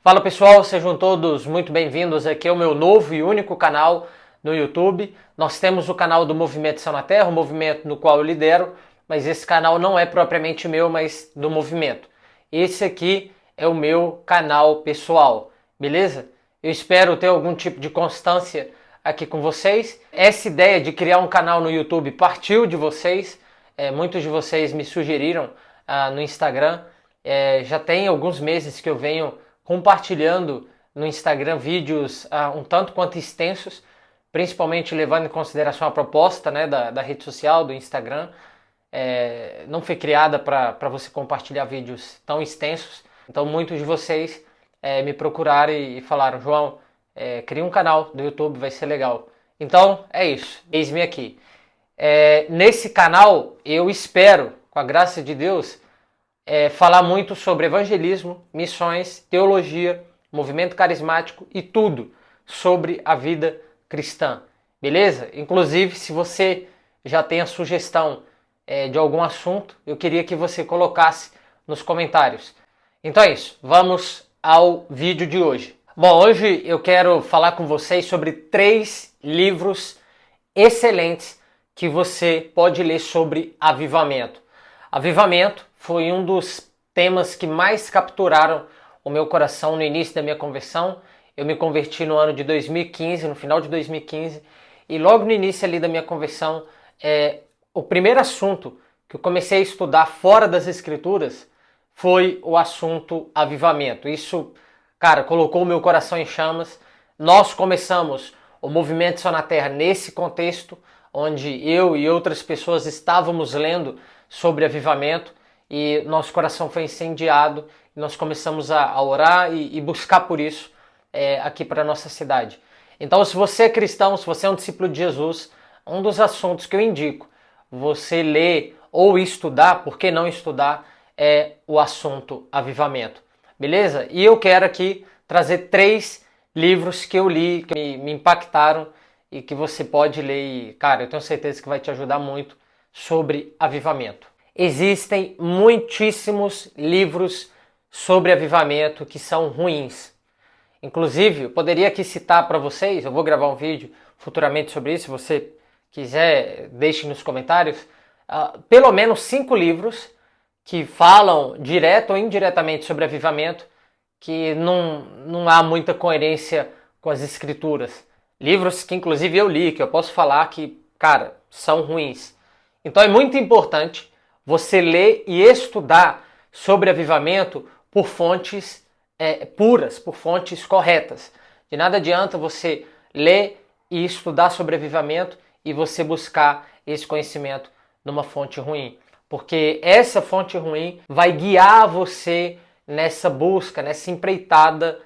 Fala pessoal, sejam todos muito bem-vindos aqui ao meu novo e único canal no YouTube. Nós temos o canal do Movimento Céu na Terra, o movimento no qual eu lidero, mas esse canal não é propriamente meu, mas do movimento. Esse aqui é o meu canal pessoal, beleza? Eu espero ter algum tipo de constância aqui com vocês. Essa ideia de criar um canal no YouTube partiu de vocês, muitos de vocês me sugeriram no Instagram. Já tem alguns meses que eu venho compartilhando no Instagram vídeos um tanto quanto extensos, principalmente levando em consideração a proposta, né, da rede social, do Instagram. Não foi criada para você compartilhar vídeos tão extensos, então muitos de vocês me procuraram e falaram: João, cria um canal do YouTube, vai ser legal. Então é isso, eis-me aqui. Nesse canal eu espero, com a graça de Deus, falar muito sobre evangelismo, missões, teologia, movimento carismático e tudo sobre a vida cristã, beleza? Inclusive, se você já tem a sugestão de algum assunto, eu queria que você colocasse nos comentários. Então é isso, vamos ao vídeo de hoje. Bom, hoje eu quero falar com vocês sobre 3 livros excelentes que você pode ler sobre avivamento. Avivamento foi um dos temas que mais capturaram o meu coração no início da minha conversão. Eu me converti no ano de 2015, no final de 2015, e logo no início ali da minha conversão, o primeiro assunto que eu comecei a estudar fora das escrituras foi o assunto avivamento. Isso, cara, colocou o meu coração em chamas. Nós começamos o Movimento Céu na Terra nesse contexto, onde eu e outras pessoas estávamos lendo sobre avivamento, e nosso coração foi incendiado, e nós começamos a orar e buscar por isso aqui para a nossa cidade. Então, se você é cristão, se você é um discípulo de Jesus, um dos assuntos que eu indico você ler ou estudar, por que não estudar, é o assunto avivamento, beleza? E eu quero aqui trazer 3 livros que eu li, que me impactaram e que você pode ler, e, cara, eu tenho certeza que vai te ajudar muito sobre avivamento. Existem muitíssimos livros sobre avivamento que são ruins. Inclusive, eu poderia aqui citar para vocês, eu vou gravar um vídeo futuramente sobre isso, se você quiser, deixe nos comentários, pelo menos 5 livros que falam direto ou indiretamente sobre avivamento, que não há muita coerência com as escrituras. Livros que inclusive eu li, que eu posso falar que, cara, são ruins. Então é muito importante você ler e estudar sobre avivamento por fontes puras, por fontes corretas. De nada adianta você ler e estudar sobre avivamento e você buscar esse conhecimento numa fonte ruim. Porque essa fonte ruim vai guiar você nessa busca, nessa empreitada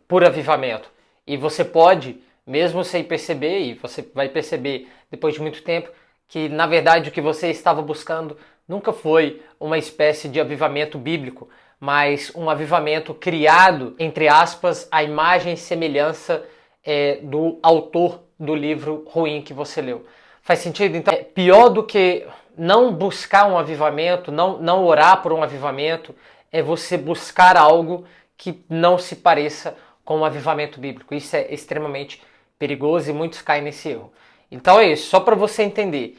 por avivamento. E você pode, mesmo sem perceber, e você vai perceber depois de muito tempo, que na verdade o que você estava buscando nunca foi uma espécie de avivamento bíblico, mas um avivamento criado, entre aspas, à imagem e semelhança do autor do livro ruim que você leu. Faz sentido? Então, pior do que não buscar um avivamento, não orar por um avivamento, é você buscar algo que não se pareça com um avivamento bíblico. Isso é extremamente perigoso e muitos caem nesse erro. Então é isso, só para você entender.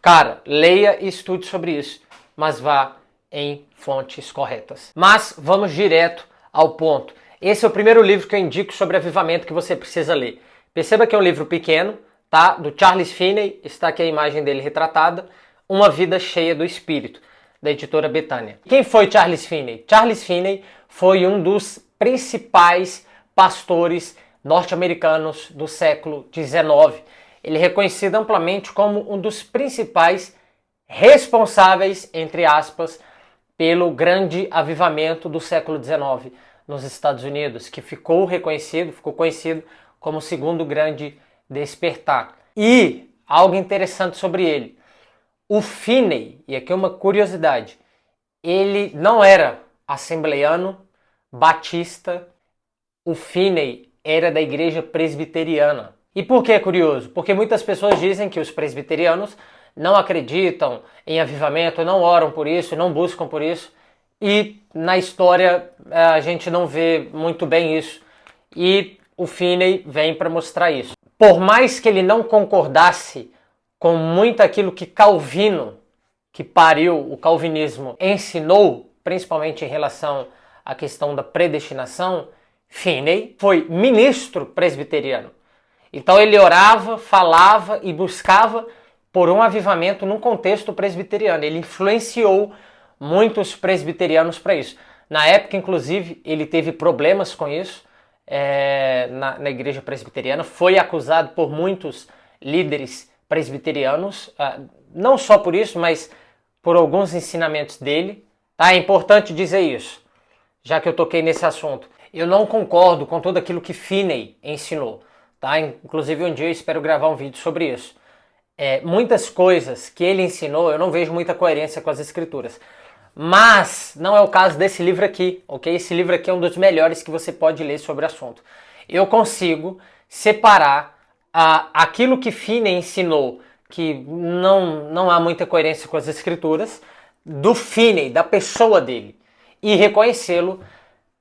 Cara, leia e estude sobre isso, mas vá em fontes corretas. Mas vamos direto ao ponto. Esse é o primeiro livro que eu indico sobre avivamento que você precisa ler. Perceba que é um livro pequeno, tá? Do Charles Finney, está aqui a imagem dele retratada, Uma Vida Cheia do Espírito, da editora Betânia. Quem foi Charles Finney? Charles Finney foi um dos principais pastores norte-americanos do século XIX. Ele é reconhecido amplamente como um dos principais responsáveis, entre aspas, pelo grande avivamento do século XIX nos Estados Unidos, que ficou conhecido como o segundo grande despertar. E algo interessante sobre ele, o Finney, e aqui uma curiosidade, ele não era assembleiano, batista, o Finney era da igreja presbiteriana. E por que é curioso? Porque muitas pessoas dizem que os presbiterianos não acreditam em avivamento, não oram por isso, não buscam por isso. e na história a gente não vê muito bem isso. E o Finney vem para mostrar isso. Por mais que ele não concordasse com muito aquilo que Calvino, que pariu o calvinismo, ensinou, principalmente em relação à questão da predestinação, Finney foi ministro presbiteriano. Então ele orava, falava e buscava por um avivamento num contexto presbiteriano. Ele influenciou muitos presbiterianos para isso. Na época, inclusive, ele teve problemas com isso na igreja presbiteriana. Foi acusado por muitos líderes presbiterianos, não só por isso, mas por alguns ensinamentos dele. Tá? É importante dizer isso, já que eu toquei nesse assunto. Eu não concordo com tudo aquilo que Finney ensinou. Tá? Inclusive, um dia eu espero gravar um vídeo sobre isso. Muitas coisas que ele ensinou, eu não vejo muita coerência com as escrituras. Mas não é o caso desse livro aqui, ok? Esse livro aqui é um dos melhores que você pode ler sobre o assunto. Eu consigo separar aquilo que Finney ensinou, que não há muita coerência com as escrituras, do Finney, da pessoa dele, e reconhecê-lo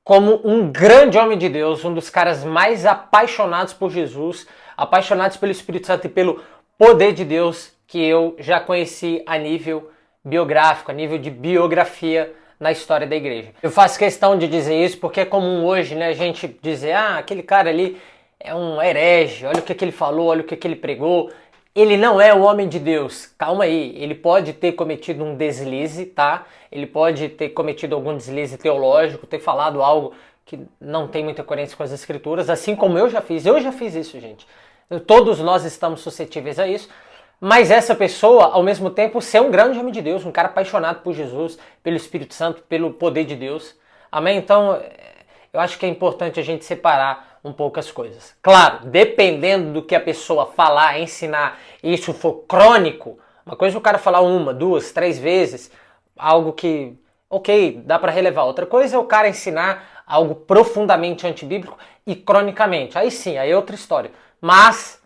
como um grande homem de Deus, um dos caras mais apaixonados por Jesus, apaixonados pelo Espírito Santo e pelo poder de Deus que eu já conheci a nível biográfico, a nível de biografia na história da igreja. Eu faço questão de dizer isso porque é comum hoje, né, a gente dizer, aquele cara ali é um herege, olha o que ele falou, olha o que ele pregou. Ele não é o homem de Deus. Calma aí, ele pode ter cometido um deslize, tá? Ele pode ter cometido algum deslize teológico, ter falado algo que não tem muita coerência com as escrituras, assim como eu já fiz. Eu já fiz isso, gente. Todos nós estamos suscetíveis a isso. Mas essa pessoa, ao mesmo tempo, ser um grande homem de Deus, um cara apaixonado por Jesus, pelo Espírito Santo, pelo poder de Deus. Amém? Então, eu acho que é importante a gente separar um pouco as coisas. Claro, dependendo do que a pessoa falar, ensinar, e isso for crônico, uma coisa é o cara falar 1, 2, 3 vezes, algo que, ok, dá para relevar. Outra coisa é o cara ensinar algo profundamente antibíblico e cronicamente. Aí sim, aí é outra história. Mas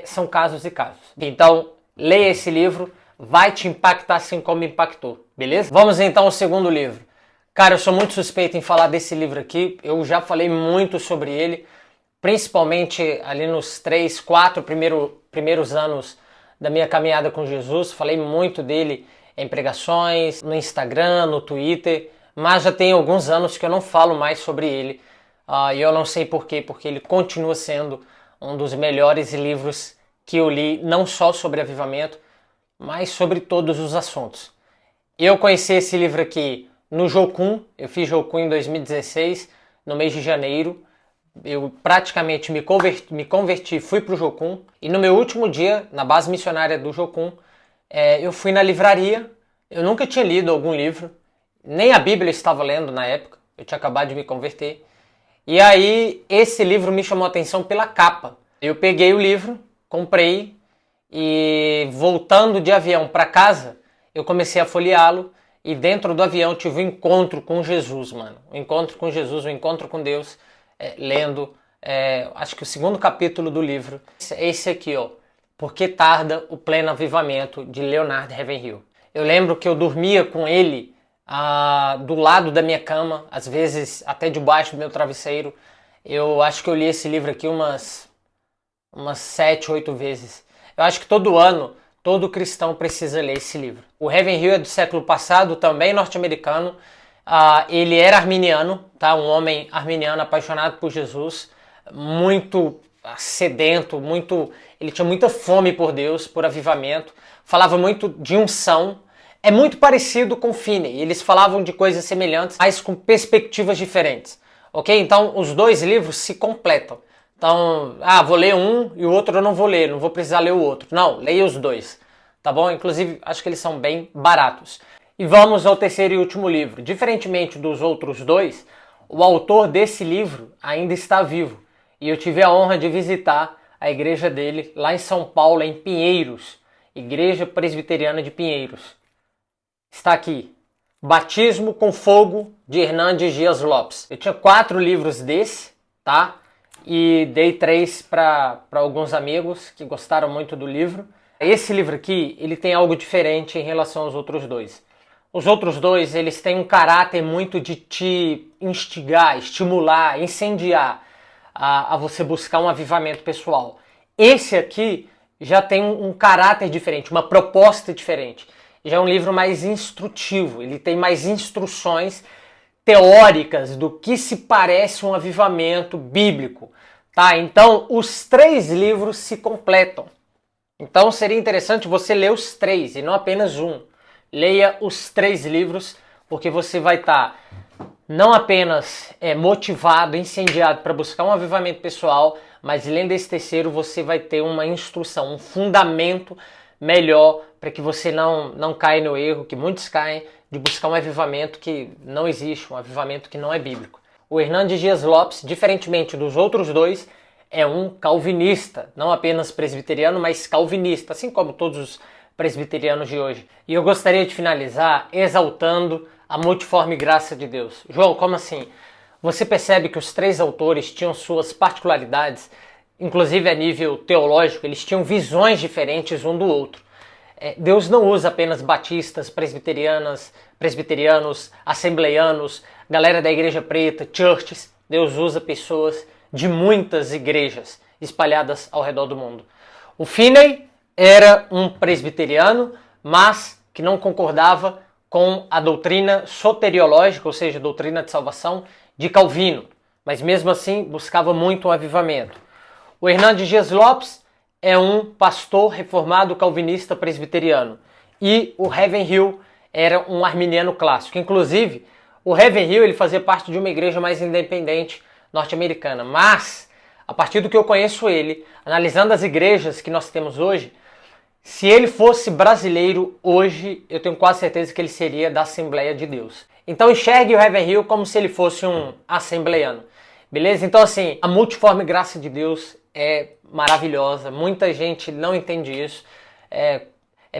são casos e casos. Então, leia esse livro, vai te impactar assim como me impactou, beleza? Vamos então ao segundo livro. Cara, eu sou muito suspeito em falar desse livro aqui, eu já falei muito sobre ele, principalmente ali nos 3, 4 primeiros anos da minha caminhada com Jesus, falei muito dele em pregações, no Instagram, no Twitter, mas já tem alguns anos que eu não falo mais sobre ele, e eu não sei por quê, porque ele continua sendo um dos melhores livros que eu li, não só sobre avivamento, mas sobre todos os assuntos. Eu conheci esse livro aqui no Jocum, eu fiz Jocum em 2016, no mês de janeiro. Eu praticamente me converti, fui para o Jocum, e no meu último dia, na base missionária do Jocum, eu fui na livraria. Eu nunca tinha lido algum livro, nem a Bíblia eu estava lendo na época, eu tinha acabado de me converter. E aí, esse livro me chamou a atenção pela capa. Eu peguei o livro, comprei e voltando de avião para casa, eu comecei a folheá-lo e dentro do avião tive um encontro com Jesus, mano. Um encontro com Jesus, um encontro com Deus, lendo, acho que o segundo capítulo do livro. É esse aqui, ó. Por que tarda o pleno avivamento, de Leonard Ravenhill. Eu lembro que eu dormia com ele do lado da minha cama, às vezes até debaixo do meu travesseiro. Eu acho que eu li esse livro aqui umas 7, 8 vezes. Eu acho que todo ano, todo cristão precisa ler esse livro. O Ravenhill é do século passado, também norte-americano. Ele era arminiano, tá? Um homem arminiano apaixonado por Jesus, muito sedento, ele tinha muita fome por Deus, por avivamento, falava muito de unção. É muito parecido com Finney, eles falavam de coisas semelhantes, mas com perspectivas diferentes, ok? Então os dois livros se completam. Então, vou ler um e o outro eu não vou ler, não vou precisar ler o outro. Não, leia os dois, tá bom? Inclusive, acho que eles são bem baratos. E vamos ao terceiro e último livro. Diferentemente dos outros dois, o autor desse livro ainda está vivo. E eu tive a honra de visitar a igreja dele lá em São Paulo, em Pinheiros, Igreja Presbiteriana de Pinheiros. Está aqui, Batismo com Fogo, de Hernandes Dias Lopes. Eu tinha 4 livros desse, tá? E dei 3 para alguns amigos que gostaram muito do livro. Esse livro aqui, ele tem algo diferente em relação aos outros dois. Os outros dois, eles têm um caráter muito de te instigar, estimular, incendiar a você buscar um avivamento pessoal. Esse aqui já tem um caráter diferente, uma proposta diferente. Já é um livro mais instrutivo, ele tem mais instruções teóricas do que se parece um avivamento bíblico, tá? Então, os 3 livros se completam. Então, seria interessante você ler os 3 e não apenas um. Leia os 3 livros, porque você vai estar não apenas motivado, incendiado para buscar um avivamento pessoal, mas lendo esse terceiro você vai ter uma instrução, um fundamento melhor para que você não caia no erro que muitos caem de buscar um avivamento que não existe, um avivamento que não é bíblico. O Hernandes Dias Lopes, diferentemente dos outros dois, é um calvinista, não apenas presbiteriano, mas calvinista, assim como todos os presbiterianos de hoje. E eu gostaria de finalizar exaltando a multiforme graça de Deus. João, como assim? Você percebe que os 3 autores tinham suas particularidades, inclusive a nível teológico, eles tinham visões diferentes um do outro. Deus não usa apenas batistas, presbiterianos, assembleianos, galera da igreja preta, churches. Deus usa pessoas de muitas igrejas espalhadas ao redor do mundo. O Finney era um presbiteriano, mas que não concordava com a doutrina soteriológica, ou seja, a doutrina de salvação de Calvino, mas mesmo assim buscava muito um avivamento. O Hernandes Dias Lopes é um pastor reformado calvinista presbiteriano e o Ravenhill era um arminiano clássico. Inclusive, o Ravenhill ele fazia parte de uma igreja mais independente norte-americana, mas a partir do que eu conheço ele, analisando as igrejas que nós temos hoje, se ele fosse brasileiro hoje, eu tenho quase certeza que ele seria da Assembleia de Deus. Então enxergue o Ravenhill como se ele fosse um assembleiano, beleza? Então assim, a multiforme graça de Deus é maravilhosa, muita gente não entende isso, é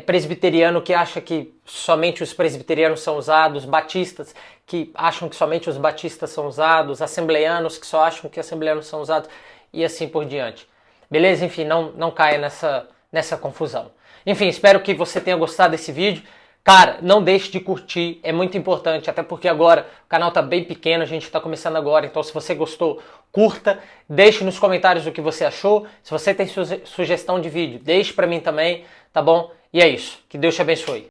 presbiteriano que acha que somente os presbiterianos são usados, batistas que acham que somente os batistas são usados, assembleianos que só acham que assembleianos são usados e assim por diante. Beleza? Enfim, não caia nessa confusão. Enfim, espero que você tenha gostado desse vídeo. Cara, não deixe de curtir, é muito importante, até porque agora o canal tá bem pequeno, a gente está começando agora, então se você gostou, curta, deixe nos comentários o que você achou. Se você tem sugestão de vídeo, deixe para mim também, tá bom? E é isso, que Deus te abençoe.